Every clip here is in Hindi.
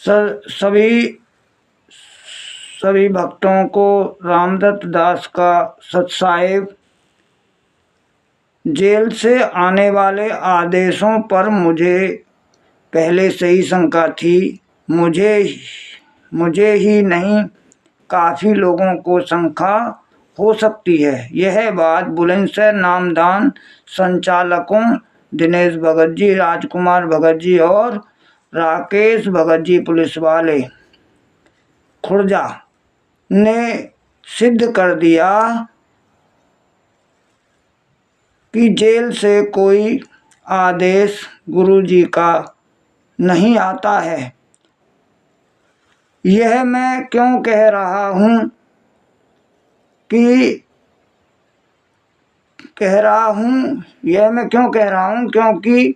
सभी सभी भक्तों को रामदत्त दास का सतसाहिब जेल से आने वाले आदेशों पर मुझे पहले से ही शंका थी। मुझे ही नहीं, काफ़ी लोगों को शंका हो सकती है। यह बात बुलंदशहर नामदान संचालकों दिनेश भगत जी, राजकुमार भगत जी और राकेश भगत जी पुलिस वाले खुर्जा ने सिद्ध कर दिया कि जेल से कोई आदेश गुरुजी का नहीं आता है। यह मैं क्यों कह रहा हूँ क्योंकि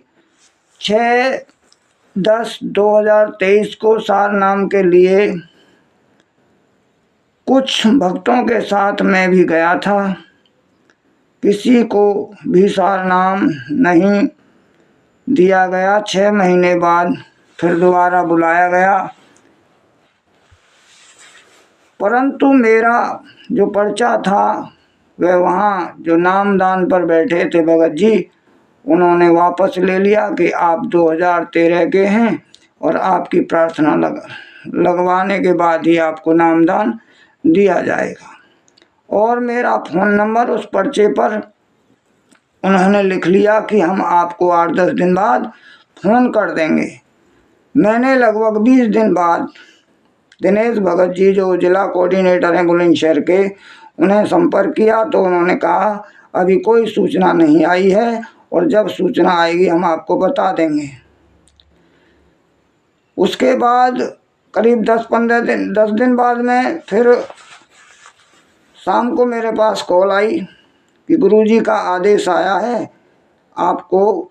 6/10/2023 को सारनाम के लिए कुछ भक्तों के साथ मैं भी गया था। किसी को भी सारनाम नहीं दिया गया। 6 महीने बाद फिर दोबारा बुलाया गया, परंतु मेरा जो पर्चा था वह वहाँ जो नामदान पर बैठे थे भगत जी, उन्होंने वापस ले लिया कि आप 2013 के हैं और आपकी प्रार्थना लगवाने के बाद ही आपको नामदान दिया जाएगा। और मेरा फ़ोन नंबर उस पर्चे पर उन्होंने लिख लिया कि हम आपको 8-10 दिन बाद फ़ोन कर देंगे। मैंने लगभग 20 दिन बाद दिनेश भगत जी जो जिला कोऑर्डिनेटर हैं बुलंदशहर के, उन्हें संपर्क किया तो उन्होंने कहा अभी कोई सूचना नहीं आई है और जब सूचना आएगी हम आपको बता देंगे। उसके बाद करीब 10 दिन बाद में फिर शाम को मेरे पास कॉल आई कि गुरुजी का आदेश आया है, आपको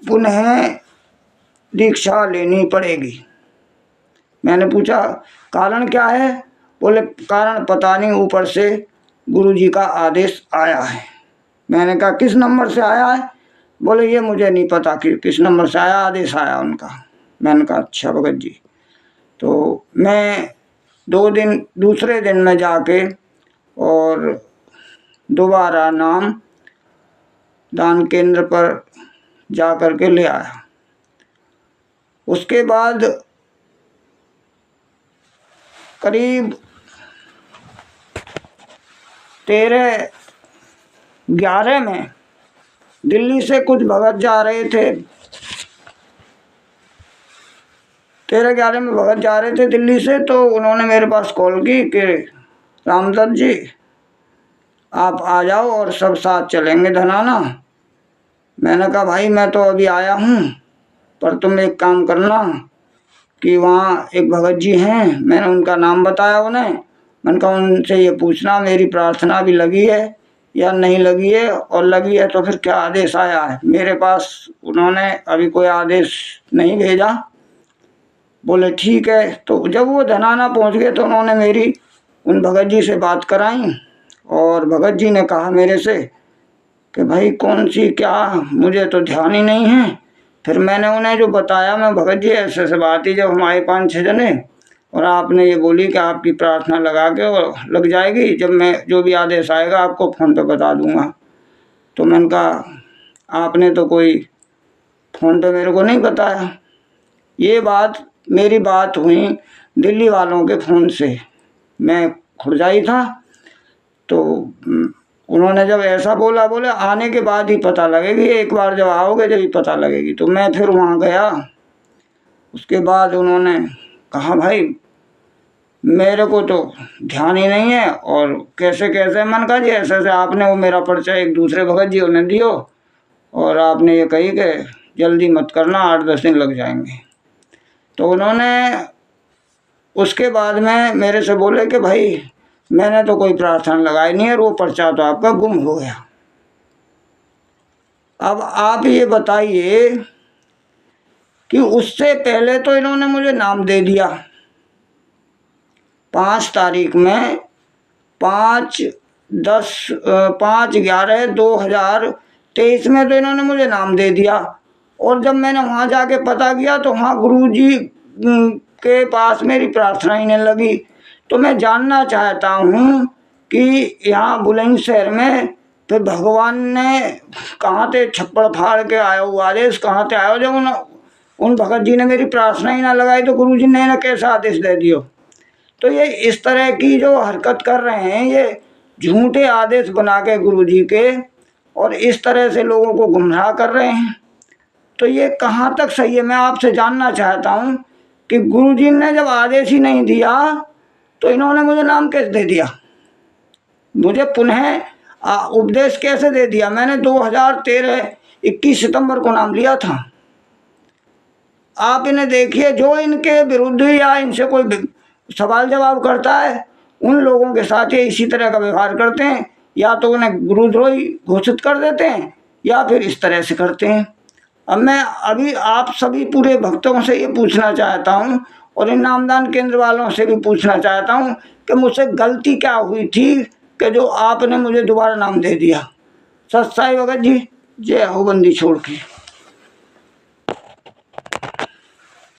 पुनः दीक्षा लेनी पड़ेगी। मैंने पूछा कारण क्या है? बोले कारण पता नहीं, ऊपर से गुरुजी का आदेश आया है। मैंने कहा किस नंबर से आया है? बोले ये मुझे नहीं पता कि किस नंबर से आया, आदेश आया उनका। मैंने कहा अच्छा भगत जी। तो मैं दूसरे दिन में जाके और दोबारा नाम दान केंद्र पर जा कर के ले आया। उसके बाद करीब 13/11 में दिल्ली से कुछ भगत जा रहे थे। 13/11 में भगत जा रहे थे दिल्ली से, तो उन्होंने मेरे पास कॉल की कि रामदत्त जी आप आ जाओ और सब साथ चलेंगे धनाना। मैंने कहा भाई मैं तो अभी आया हूँ, पर तुम एक काम करना कि वहाँ एक भगत जी हैं, मैंने उनका नाम बताया उन्हें। मैंने कहा उनसे ये पूछना मेरी प्रार्थना भी लगी है या नहीं लगी है, और लगी है तो फिर क्या आदेश आया है। मेरे पास उन्होंने अभी कोई आदेश नहीं भेजा। बोले ठीक है। तो जब वो धनाना पहुँच गए तो उन्होंने मेरी उन भगत जी से बात कराई और भगत जी ने कहा मेरे से कि भाई कौन सी क्या, मुझे तो ध्यान ही नहीं है। फिर मैंने उन्हें जो बताया, मैं भगत जी ऐसे ऐसे बात ही, जब हम आए 5-6 जने और आपने ये बोली कि आपकी प्रार्थना लगा के और लग जाएगी, जब मैं जो भी आदेश आएगा आपको फ़ोन पे बता दूंगा। तो मैंने कहा आपने तो कोई फ़ोन पे मेरे को नहीं बताया। ये बात मेरी बात हुई दिल्ली वालों के फ़ोन से। मैं खुर्जाई था, तो उन्होंने जब ऐसा बोला, बोले आने के बाद ही पता लगेगी, एक बार जब आओगे जब ही पता लगेगी। तो मैं फिर वहाँ गया। उसके बाद उन्होंने कहा भाई मेरे को तो ध्यान ही नहीं है और कैसे कैसे। मन का जी ऐसे ऐसे आपने वो मेरा पर्चा एक दूसरे भगत जी उन्हें दियो और आपने ये कही कि जल्दी मत करना, 8-10 दिन लग जाएंगे। तो उन्होंने उसके बाद में मेरे से बोले कि भाई मैंने तो कोई प्रार्थना लगाई नहीं है, वो पर्चा तो आपका गुम हो गया। अब आप ये बताइए कि उससे पहले तो इन्होंने मुझे नाम दे दिया 5 तारीख में, 5/11/2023 में तो इन्होंने मुझे नाम दे दिया। और जब मैंने वहाँ जाके पता किया तो वहाँ गुरुजी के पास मेरी प्रार्थना ही नहीं लगी। तो मैं जानना चाहता हूँ कि यहाँ बुलंदशहर में फिर भगवान ने कहाँ से छप्पड़ फाड़ के आया हुआ आदेश कहाँ से आया, जब उन भगत जी ने मेरी प्रार्थना ही ना लगाई तो गुरुजी ने ना कैसा आदेश दे दियो। तो ये इस तरह की जो हरकत कर रहे हैं, ये झूठे आदेश बना के गुरुजी के और इस तरह से लोगों को गुमराह कर रहे हैं। तो ये कहाँ तक सही है, मैं आपसे जानना चाहता हूँ कि गुरुजी ने जब आदेश ही नहीं दिया तो इन्होंने मुझे नाम कैसे दे दिया, मुझे पुनः उपदेश कैसे दे दिया। मैंने 2013 21 सितंबर को नाम लिया था। आप इन्हें देखिए, जो इनके विरुद्ध या इनसे कोई सवाल जवाब करता है उन लोगों के साथ ये इसी तरह का व्यवहार करते हैं, या तो उन्हें गुरुद्रोही घोषित कर देते हैं या फिर इस तरह से करते हैं। अब मैं अभी आप सभी पूरे भक्तों से ये पूछना चाहता हूँ और इन नामदान केंद्र वालों से भी पूछना चाहता हूँ कि मुझसे गलती क्या हुई थी कि जो आपने मुझे दोबारा नाम दे दिया। सत साई भगत जी, जय हो बंदी छोड़ के।